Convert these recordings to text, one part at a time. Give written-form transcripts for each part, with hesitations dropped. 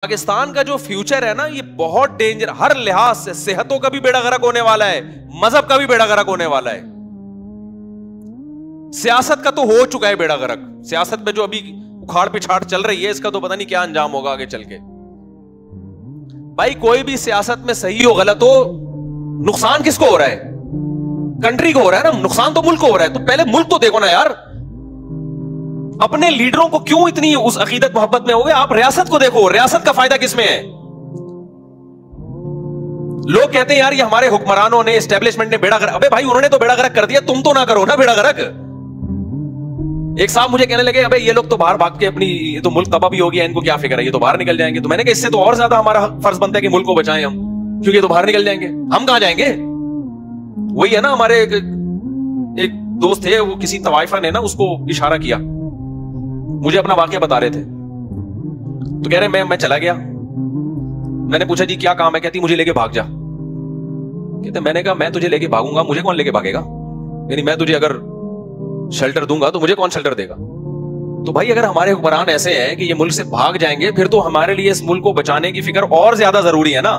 پاکستان کا جو فیوچر ہے نا یہ بہت ڈینجر، ہر لحاظ سے صحتوں کا بھی بیڑا غرق ہونے والا ہے، مذہب کا بھی بیڑا غرق ہونے والا ہے، سیاست کا تو ہو چکا ہے بیڑا غرق۔ سیاست میں جو ابھی اکھاڑ پچھاڑ چل رہی ہے اس کا تو پتہ نہیں کیا انجام ہوگا آگے چل کے۔ بھائی کوئی بھی سیاست میں صحیح ہو غلط ہو، نقصان کس کو ہو رہا ہے؟ کنٹری کو ہو رہا ہے نا، نقصان تو ملک کو ہو رہا ہے۔ تو پہلے ملک تو دیکھو نا یار، اپنے لیڈروں کو کیوں اتنی اس عقیدت محبت میں ہو گئے؟ آپ ریاست کو دیکھو، ریاست کا فائدہ کس میں ہے؟ لوگ کہتے ہیں یار یہ ہمارے حکمرانوں نے، اسٹیبلشمنٹ نے بیڑا غرق۔ ابے بھائی انہوں نے تو بیڑا غرق کر دیا، تم تو نہ کرو نا بیڑا غرق۔ ایک صاحب مجھے کہنے لگے ابے یہ لوگ تو باہر بھاگ کے اپنی، یہ تو ملک تباہ بھی ہو گیا، ان کو کیا فکر ہے، یہ تو باہر نکل جائیں گے۔ تو میں نے کہا اس سے تو اور زیادہ ہمارا فرض بنتا ہے کہ ملک کو بچائیں ہم، کیونکہ یہ تو باہر نکل جائیں گے، ہم کہاں جائیں گے؟ وہی ہے نا، ہمارے ایک دوست تھے، وہ کسی طوائفہ نے نا اس کو اشارہ کیا، مجھے اپنا واقعہ بتا رہے تھے، تو کہہ رہے میں چلا گیا، میں نے پوچھا جی کیا کام ہے؟ کہتی مجھے لے کے بھاگ جا۔ کہتے میں نے کہا میں تجھے لے کے بھاگوں گا، مجھے کون لے کے بھاگے گا؟ یعنی میں تجھے اگر شیلٹر دوں گا تو مجھے کون شیلٹر دے گا؟ تو بھائی اگر ہمارے حکمران ایسے ہیں کہ یہ ملک سے بھاگ جائیں گے، پھر تو ہمارے لیے اس ملک کو بچانے کی فکر اور زیادہ ضروری ہے نا۔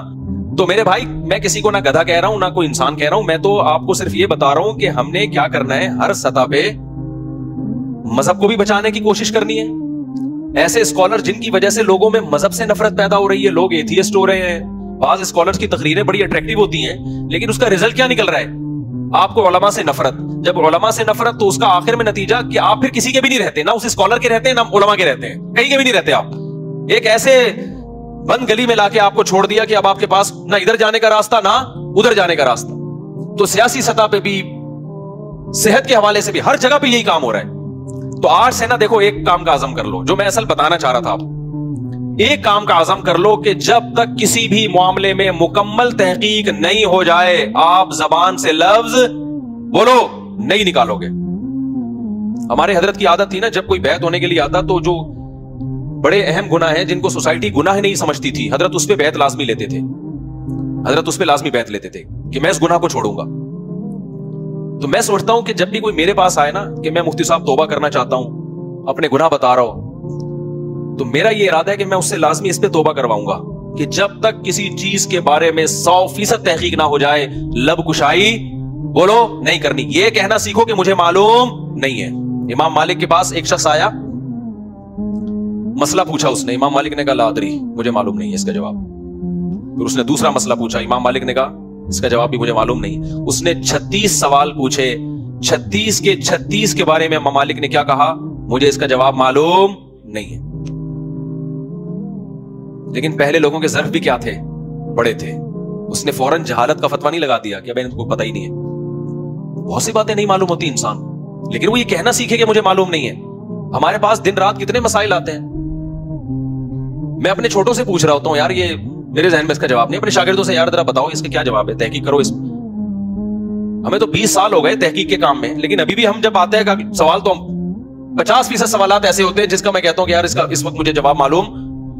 تو میرے بھائی میں کسی کو نہ گدھا کہہ رہا ہوں نہ کوئی انسان کہہ رہا ہوں، میں تو آپ کو صرف یہ بتا رہا ہوں کہ ہم نے کیا کرنا ہے، ہر سطح پہ مذہب کو بھی بچانے کی کوشش کرنی ہے۔ ایسے اسکالر جن کی وجہ سے لوگوں میں مذہب سے نفرت پیدا ہو رہی ہے، لوگ ایتھیسٹ ہو رہے ہیں، بعض اسکالرز کی تقریریں بڑی اٹریکٹیو ہوتی ہیں لیکن اس کا رزلٹ کیا نکل رہا ہے؟ آپ کو علماء سے نفرت، جب علماء سے نفرت تو اس کا آخر میں نتیجہ کہ آپ پھر کسی کے بھی نہیں رہتے، نہ اس اسکالر کے رہتے ہیں نہ علماء کے رہتے ہیں، کہیں کے بھی نہیں رہتے۔ آپ ایک ایسے بند گلی میں لا کے آپ کو چھوڑ دیا کہ اب آپ کے پاس نہ ادھر جانے کا راستہ نہ ادھر جانے کا راستہ۔ تو سیاسی سطح پہ بھی، صحت کے حوالے سے بھی، ہر جگہ پہ یہی کام ہو رہا ہے۔ تو آج سے نا دیکھو ایک کام کا عزم کر لو، جو میں اصل بتانا چاہ رہا تھا، آپ ایک کام کا عزم کر لو کہ جب تک کسی بھی معاملے میں مکمل تحقیق نہیں ہو جائے آپ زبان سے لفظ بولو نہیں نکالو گے۔ ہمارے حضرت کی عادت تھی نا، جب کوئی بیعت ہونے کے لیے آتا تو جو بڑے اہم گناہ ہیں جن کو سوسائٹی گناہ نہیں سمجھتی تھی، حضرت اس پہ بیعت لازمی لیتے تھے، حضرت اس پہ لازمی بیعت لیتے تھے کہ میں اس گناہ کو چھوڑوں گا۔ تو میں سوچتا ہوں کہ جب بھی کوئی میرے پاس آئے نا کہ میں مفتی صاحب توبہ کرنا چاہتا ہوں، اپنے گناہ بتا رہا ہوں، تو میرا یہ ارادہ ہے کہ میں اس سے لازمی اس پہ توبہ کرواؤں گا کہ جب تک کسی چیز کے بارے میں 100% تحقیق نہ ہو جائے لب کشائی بولو نہیں کرنی۔ یہ کہنا سیکھو کہ مجھے معلوم نہیں ہے۔ امام مالک کے پاس ایک شخص آیا، مسئلہ پوچھا اس نے، امام مالک نے کہا لا ادری، مجھے معلوم نہیں ہے اس کا جواب۔ پھر اس نے دوسرا مسئلہ پوچھا، امام مالک نے کہا اس کا جواب بھی مجھے معلوم نہیں۔ اس نے 36 سوال پوچھے، 36 کے 36 کے بارے میں امام مالک نے کیا کہا؟ مجھے اس کا جواب معلوم نہیں ہے۔ لیکن پہلے لوگوں کے ظرف بھی کیا تھے؟ بڑے تھے۔ اس نے فوراً جہالت کا فتویٰ نہیں لگا دیا کہ اب ان کو پتہ ہی نہیں ہے۔ بہت سی باتیں نہیں معلوم ہوتی انسان، لیکن وہ یہ کہنا سیکھے کہ مجھے معلوم نہیں ہے۔ ہمارے پاس دن رات کتنے مسائل آتے ہیں، میں اپنے چھوٹوں سے پوچھ رہا ہوتا ہوں یار یہ میرے ذہن میں اس کا جواب نہیں، اپنے شاگردوں سے یار ذرا بتاؤ اس کا کیا جواب ہے، تحقیق کرو اس۔ ہمیں تو 20 سال ہو گئے تحقیق کے کام میں، لیکن ابھی بھی ہم جب آتے ہیں سوال تو 50% سوالات ایسے ہوتے ہیں جس کا میں کہتا ہوں کہ یار اس کا اس وقت مجھے جواب معلوم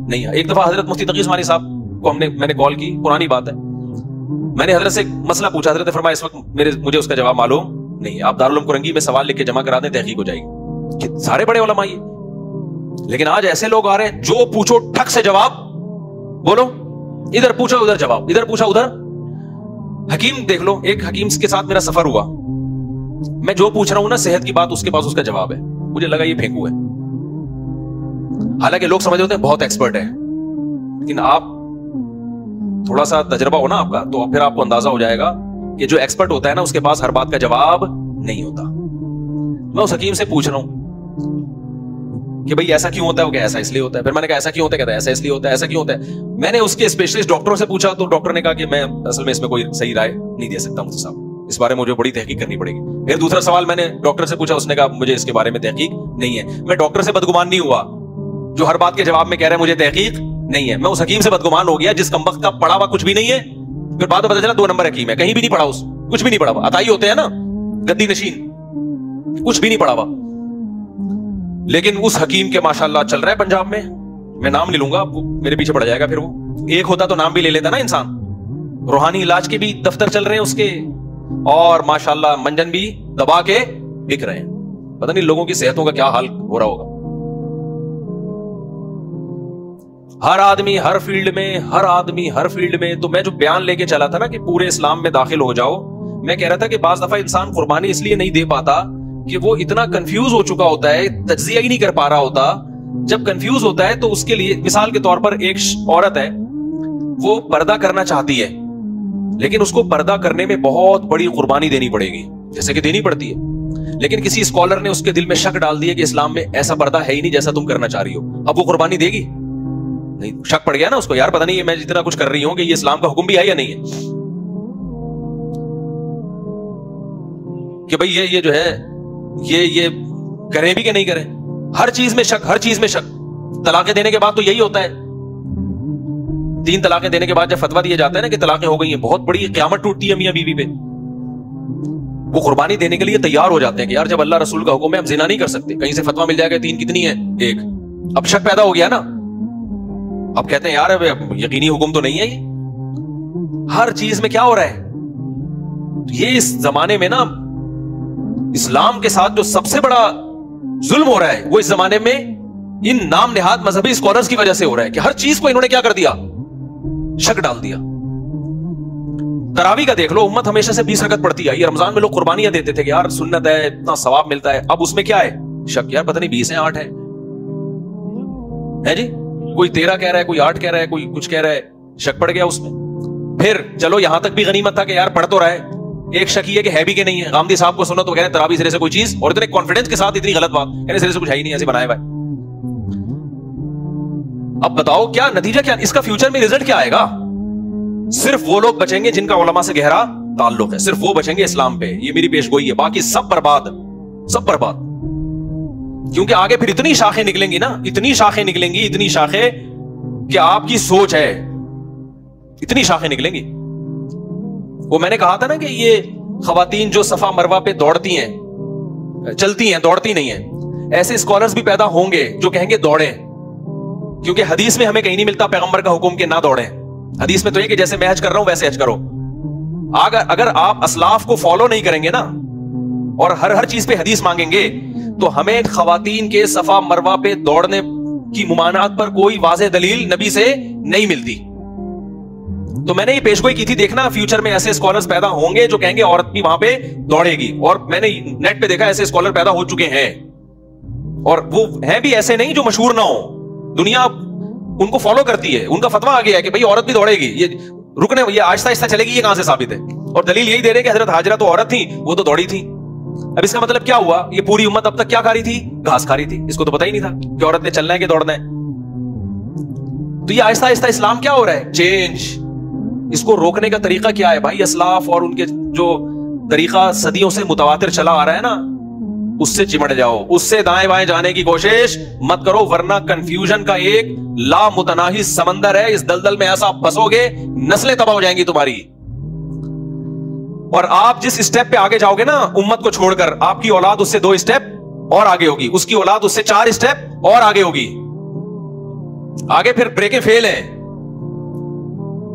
نہیں ہے۔ ایک دفعہ حضرت مفتی تقی عثمانی صاحب کو میں نے کال کی، پرانی بات ہے، میں نے حضرت سے مسئلہ پوچھا، حضرت نے فرمایا اس وقت مجھے اس کا جواب معلوم نہیں ہے، آپ دارالعلوم کرنگی میں سوال لکھ کے جمع کرا دیں، تحقیق ہو جائے گی۔ سارے بڑے علماء یہ، لیکن آج ایسے لوگ آ رہے ہیں جو پوچھو ٹھک سے جواب بولو، ادھر پوچھو ادھر جواب، ادھر پوچھا ادھر۔ حکیم دیکھ لو، ایک حکیم کے ساتھ میرا سفر ہوا، میں جو پوچھ رہا ہوں نا صحت کی بات، اس کے پاس اس کا جواب ہے، مجھے لگا یہ پھینکو ہے۔ حالانکہ لوگ سمجھ ہوتے ہیں بہت ایکسپرٹ ہے، لیکن آپ تھوڑا سا تجربہ ہو نا آپ کا، تو پھر آپ کو اندازہ ہو جائے گا کہ جو ایکسپرٹ ہوتا ہے نا اس کے پاس ہر بات کا جواب نہیں ہوتا۔ میں اس حکیم سے پوچھ رہا ہوں کہ بھئی ایسا کیوں ہوتا ہے؟ وہ کہ ایسا اس لیے ہوتا ہے۔ پھر میں نے کہا ایسا کیوں ہوتا ہے؟ کہتا ہے ایسا اس لیے ہوتا ہے۔ ایسا کیوں ہوتا ہے؟ میں نے اس کے اسپیشلسٹ ڈاکٹروں سے پوچھا تو ڈاکٹر نے کہا کہ میں اصل میں اس میں کوئی صحیح رائے نہیں دے سکتا مجھے صاحب، اس بارے میں مجھے بڑی تحقیق کرنی پڑے گی۔ پھر دوسرا سوال میں نے ڈاکٹر سے پوچھا، اس نے کہا مجھے اس کے بارے میں تحقیق نہیں ہے۔ میں ڈاکٹر سے بدگمان نہیں ہوا جو ہر بات کے جواب میں کہہ رہا ہے مجھے تحقیق نہیں ہے، میں اس حکیم سے بدگمان ہو گیا جس کمبخت کا پڑھا ہوا کچھ بھی نہیں ہے۔ پھر بعد میں پتہ چلا 2 نمبر حکیم ہے، کہیں بھی نہیں پڑھا، اس کچھ بھی نہیں پڑھا ہوا، عطائی ہوتے ہیں نا گدی نشین، کچھ بھی نہیں پڑھا ہوا۔ لیکن اس حکیم کے ماشاءاللہ چل رہا ہے پنجاب میں نام نہیں لوں گا، آپ کو میرے پیچھے پڑ جائے گا، پھر وہ ایک ہوتا تو نام بھی لے لیتا نا انسان۔ روحانی علاج کے بھی دفتر چل رہے ہیں اس کے، اور ماشاءاللہ منجن بھی دبا کے بک رہے ہیں۔ پتہ نہیں لوگوں کی صحتوں کا کیا حال ہو رہا ہوگا۔ ہر آدمی ہر فیلڈ میں. تو میں جو بیان لے کے چلا تھا نا کہ پورے اسلام میں داخل ہو جاؤ, میں کہہ رہا تھا کہ بعض دفعہ انسان قربانی اس لیے نہیں دے پاتا کہ وہ اتنا کنفیوز ہو چکا ہوتا ہے, تجزیہ ہی نہیں کر پا رہا ہوتا. جب کنفیوز ہوتا ہے تو اس کے لیے مثال کے طور پر ایک عورت ہے, وہ پردہ کرنا چاہتی ہے لیکن اس کو پردہ کرنے میں بہت بڑی قربانی دینی پڑے گی, جیسے کہ دینی پڑتی ہے. لیکن کسی اسکالر نے اس کے دل میں شک ڈال دیا کہ اسلام میں ایسا پردہ ہے ہی نہیں جیسا تم کرنا چاہ رہی ہو. اب وہ قربانی دے گی نہیں, شک پڑ گیا نا اس کو, یار پتہ نہیں میں جتنا کچھ کر رہی ہوں کہ یہ اسلام کا حکم بھی ہے یا نہیں ہے, کہ بھئی یہ جو ہے یہ کریں بھی کہ نہیں کریں. ہر چیز میں شک, ہر چیز میں شک. طلاقیں دینے کے بعد تو یہی ہوتا ہے, 3 طلاقیں دینے کے بعد جب فتویٰ دیا جاتا ہے نا کہ طلاقیں ہو گئی ہیں, بہت بڑی قیامت ٹوٹتی ہے میاں بیوی پہ. وہ قربانی دینے کے لیے تیار ہو جاتے ہیں کہ یار جب اللہ رسول کا حکم ہے ہم زنا نہیں کر سکتے, کہیں سے فتویٰ مل جائے گا 3 کتنی ہے 1. اب شک پیدا ہو گیا نا, اب کہتے ہیں یار یقینی حکم تو نہیں ہے یہ. ہر چیز میں کیا ہو رہا ہے, یہ اس زمانے میں نا اسلام کے ساتھ جو سب سے بڑا ظلم ہو رہا ہے وہ اس زمانے میں ان نام نہاد مذہبی اسکالرز کی وجہ سے ہو رہا ہے کہ ہر چیز کو انہوں نے کیا کر دیا, شک ڈال دیا. تراویح کا دیکھ لو, امت ہمیشہ سے 20 رکعت پڑتی ہے. یہ رمضان میں لوگ قربانیاں دیتے تھے کہ یار سنت ہے, اتنا ثواب ملتا ہے. اب اس میں کیا ہے, شک, یار پتہ نہیں 20 ہے 8 ہے جی, کوئی 13 کہہ رہا ہے, کوئی 8 کہہ رہا ہے, کوئی کچھ کہہ رہا ہے, شک پڑ گیا اس میں. پھر چلو یہاں تک بھی غنیمت تھا کہ یار پڑھ تو رہا ہے, ایک شک یہ کہ ہے بھی کہ نہیں ہے. غامدی صاحب کو سنو تو کہہ رہے ہیں تراویح سرے سے کوئی چیز, اور اتنے کانفیڈنس کے ساتھ اتنی غلط بات, کہنے سرے سے کچھ ہے ہی نہیں, ایسے بنایا ہوا ہے. اب بتاؤ کیا نتیجہ, کیا اس کا فیوچر میں رزلٹ کیا آئے گا؟ صرف وہ لوگ بچیں گے جن کا علماء سے گہرا تعلق ہے, صرف وہ بچیں گے اسلام پہ. یہ میری پیش گوئی ہے, باقی سب برباد, سب برباد. کیونکہ آگے پھر اتنی شاخیں نکلیں گی نا, اتنی شاخیں نکلیں گی, اتنی شاخیں کہ آپ کی سوچ ہے, اتنی شاخیں نکلیں گی. وہ میں نے کہا تھا نا کہ یہ خواتین جو صفا مروہ پہ دوڑتی ہیں, چلتی ہیں, دوڑتی نہیں ہیں, ایسے اسکالرز بھی پیدا ہوں گے جو کہیں گے دوڑیں, کیونکہ حدیث میں ہمیں کہیں نہیں ملتا پیغمبر کا حکم کہ نہ دوڑیں. حدیث میں تو یہ کہ جیسے میں حج کر رہا ہوں ویسے حج کرو. اگر آپ اسلاف کو فالو نہیں کریں گے نا اور ہر چیز پہ حدیث مانگیں گے تو ہمیں خواتین کے صفا مروہ پہ دوڑنے کی ممانعت پر کوئی واضح دلیل نبی سے نہیں ملتی. تو میں نے یہ پیشگوئی کی تھی, دیکھنا فیوچر میں ایسے اسکالرز پیدا ہوں گے جو کہیں گے عورت بھی وہاں پہ دوڑے گی. اور میں نے نیٹ پہ دیکھا ایسے اسکالر پیدا ہو چکے ہیں, اور وہ ہیں بھی ایسے نہیں جو مشہور نہ ہو, دنیا ان کو فالو کرتی ہے, ان کا فتویٰ آ گیا ہے کہ بھئی عورت بھی دوڑے گی, یہ رکنے, یہ آہستہ آہستہ چلے گی. یہ کہاں سے ثابت ہے؟ اور دلیل یہی دے رہے کہ حضرت ہاجرہ تو عورت تھی, وہ تو دوڑی تھی. اب اس کا مطلب کیا ہوا, یہ پوری امت اب تک کیا کھا رہی تھی, گھاس کھا رہی تھی. اس کو تو پتہ ہی نہیں تھا کہ عورت نے چلنا ہے کہ دوڑنا ہے. تو یہ آہستہ آہستہ اسلام کیا ہو رہا ہے, چینج. اس کو روکنے کا طریقہ کیا ہے بھائی, اسلاف اور ان کے جو طریقہ صدیوں سے متواتر چلا آ رہا ہے نا, اس سے چمٹ جاؤ, اس سے دائیں بائیں جانے کی کوشش مت کرو, ورنہ کنفیوژن کا ایک لا متناہی سمندر ہے. اس دلدل میں ایسا پھنسو گے نسلیں تباہ ہو جائیں گی تمہاری. اور آپ جس اسٹیپ پہ آگے جاؤ گے نا امت کو چھوڑ کر, آپ کی اولاد اس سے 2 اسٹیپ اور آگے ہوگی, اس کی اولاد اس سے 4 اسٹیپ اور آگے ہوگی. آگے پھر بریکیں فیل ہیں.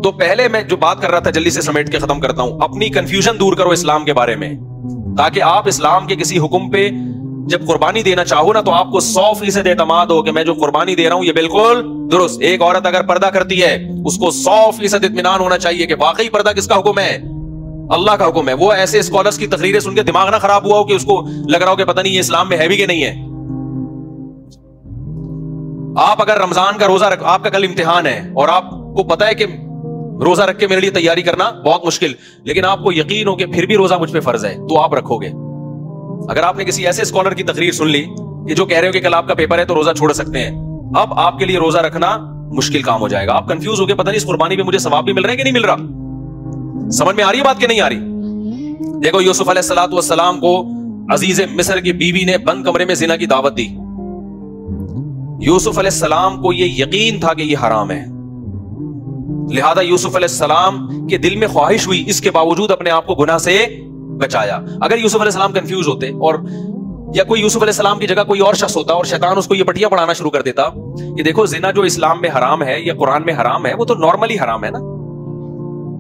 تو پہلے میں جو بات کر رہا تھا جلدی سے سمیٹ کے ختم کرتا ہوں, اپنی کنفیوژن دور کرو اسلام کے بارے میں, تاکہ آپ اسلام کے کسی حکم پہ جب قربانی دینا چاہو نا تو آپ کو 100% اعتماد ہو کہ میں جو قربانی دے رہا ہوں یہ بالکل درست. ایک عورت اگر پردہ کرتی ہے اس کو 100% اطمینان ہونا چاہیے کہ واقعی پردہ کس کا حکم ہے, اللہ کا حکم ہے. وہ ایسے اسکالرز کی تقریریں سن کے دماغ نہ خراب ہوا ہو کہ اس کو لگ رہا ہو کہ پتہ نہیں یہ اسلام میں ہے بھی کہ نہیں ہے. آپ اگر رمضان کا روزہ رکھ, آپ کا کل امتحان ہے اور آپ کو پتا ہے کہ روزہ رکھ کے میرے لیے تیاری کرنا بہت مشکل, لیکن آپ کو یقین ہو کہ پھر بھی روزہ مجھ پہ فرض ہے, تو آپ رکھو گے. اگر آپ نے کسی ایسے اسکالر کی تقریر سن لی کہ جو کہہ رہے ہو کہ کل آپ کا پیپر ہے تو روزہ چھوڑ سکتے ہیں, اب آپ کے لیے روزہ رکھنا مشکل کام ہو جائے گا. آپ کنفیوز ہو کے پتہ نہیں اس قربانی پہ مجھے ثواب بھی مل رہا ہے کہ نہیں مل رہا. سمجھ میں آ رہی ہے بات کہ نہیں آ رہی؟ دیکھو یوسف علیہ السلام کو عزیز مصر کی بیوی نے بند کمرے میں زنا کی دعوت دی. یوسف علیہ السلام کو یہ یقین تھا کہ یہ حرام ہے, لہذا یوسف علیہ السلام کے دل میں خواہش ہوئی, اس کے باوجود اپنے آپ کو گناہ سے بچایا. اگر یوسف علیہ السلام کنفیوز ہوتے اور یا کوئی یوسف علیہ السلام کی جگہ کوئی اور شخص ہوتا اور شیطان اس کو یہ پٹیاں پڑھانا شروع کر دیتا کہ دیکھو زنا جو اسلام میں حرام ہے یا قرآن میں حرام ہے وہ تو نارملی حرام ہے نا,